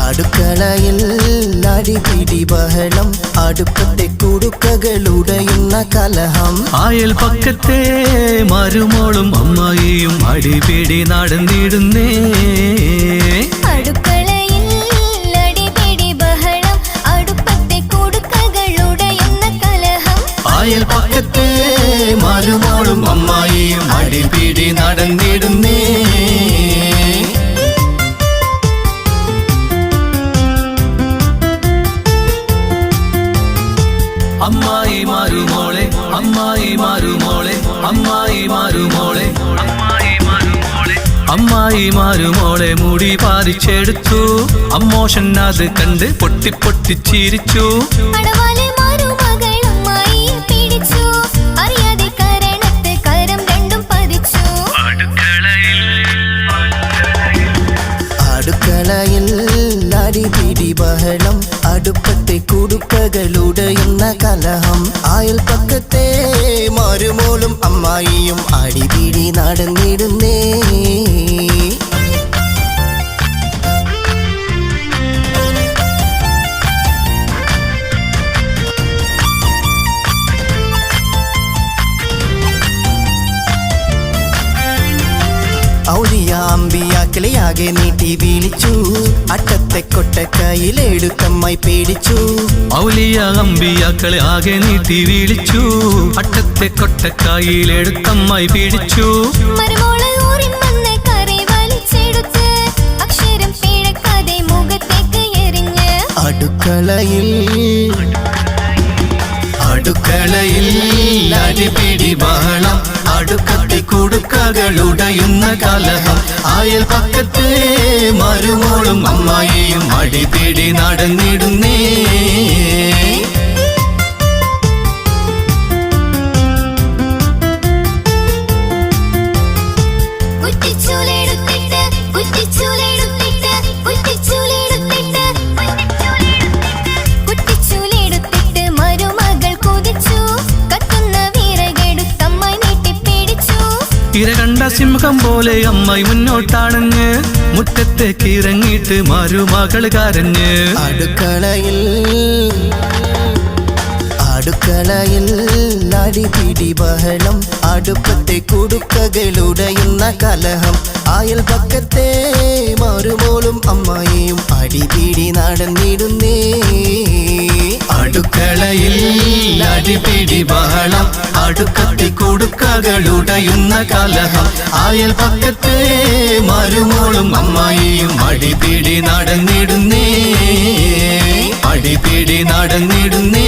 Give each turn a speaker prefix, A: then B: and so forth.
A: അടുക്കളയിൽ അടിപിടി ബഹളം, അടുപ്പത്തെ കുടുക്കകളുടയുന്ന കലഹം.
B: അയൽപക്കത്തെ മരുമോളും അമ്മായിയും അടിപിടി നടന്നിടുന്നേ.
C: അടുക്കളയിൽ അടിപിടി ബഹളം, അടുപ്പത്തെ കുടുക്കകളുടയുന്ന കലഹം.
B: അയൽപക്കത്തെ മരുമോളും അമ്മായിയും അടിപിടി നടന്നിടുന്നേ. അമ്മായി മാറുമോളെ, അമ്മായി മാറുമോളെ, അമ്മായി മാറുമോളെ, അമ്മായി മാറുമോളെ മുടി പാരിച്ചെടുത്തു. അമ്മോഷൻ അത് കണ്ട് പൊട്ടി പൊട്ടിച്ചിരിച്ചു.
C: അടവാലെ മരുമകൾ അമ്മായിയെ പിടിച്ചു, അറിയാതെ കരണത്ത് കരം രണ്ടും പതിച്ചു.
A: അടുക്കളയിൽ അടിപിടി ബഹളം, അടുപ്പത്തെ കുടുക്കകളുടയുന്ന കലഹം. അയൽപക്കത്തെ മരുമോളും അമ്മായിയും അടിപിടി നടന്നിടുന്നേ. ഔലിയ അമ്പിയാക്കളെ ആകെ നീട്ടി വിളിച്ചു, അട്ടത്തെ കൊട്ടക്കയിലെടുത്തമ്മായി പേടിച്ചു.
B: ഔലിയ അമ്പിയാക്കളെ ആകെ നീട്ടി വിളിച്ചു, അട്ടത്തെ കൊട്ടക്കായിലെടുത്തമ്മായി പിടിച്ചു.
C: മരുമോള് ഊറിമന്ന് കറി വലിച്ചെടുത്ത്, അക്ഷരം പിഴക്കാതെ മുഖത്തേക്ക് എറിഞ്ഞ്.
A: അടുക്കളയിൽ
B: അടിപിടി ബഹളം, അടുക്കത്തെ കുടുക്കകളുടയുന്ന കലഹം. അയൽപക്കത്തെ മരുമോളും അമ്മായിയും അടിപിടി നടന്നിടുന്നേ.
C: കുറ്റിച്ചൂലെടുത്തിട്ട് കുറ്റിച്ചൂലെടുത്തിട്ട് കുറ്റിച്ചൂലെടുത്തിട്ട് കുറ്റിച്ചൂലെടുത്തിട്ട് മരുമകൾ കുതിച്ചു, കത്തുന്ന വിറകെടുത്തമ്മായി നീട്ടിപ്പിടിച്ചു.
B: ഇര കണ്ട സിംഹം പോലെ അമ്മായി മുന്നോട്ടാണഞ്ഞ്, മുറ്റത്തേക്ക് ഇറങ്ങിയിട്ട് മരുമകൾ കരഞ്ഞ്.
A: അടുക്കളയിൽ അടിപിടി ബഹളം, അടുപ്പത്തെ കുടുക്കകളുടയുന്ന കലഹം. അയൽപക്കത്തെ മരുമോളും അമ്മായിയും അടിപിടി നടന്നിടുന്നേ.
B: അടുക്കളയിൽ അടിപിടി ബഹളം, അടുക്കത്തെ കുടുക്കകളുടയുന്ന കലഹം. അയൽപക്കത്തെ മരുമോളും അമ്മായിയും അടിപിടി നടന്നിടുന്നേ. അടിപിടി നടന്നിടുന്നേ.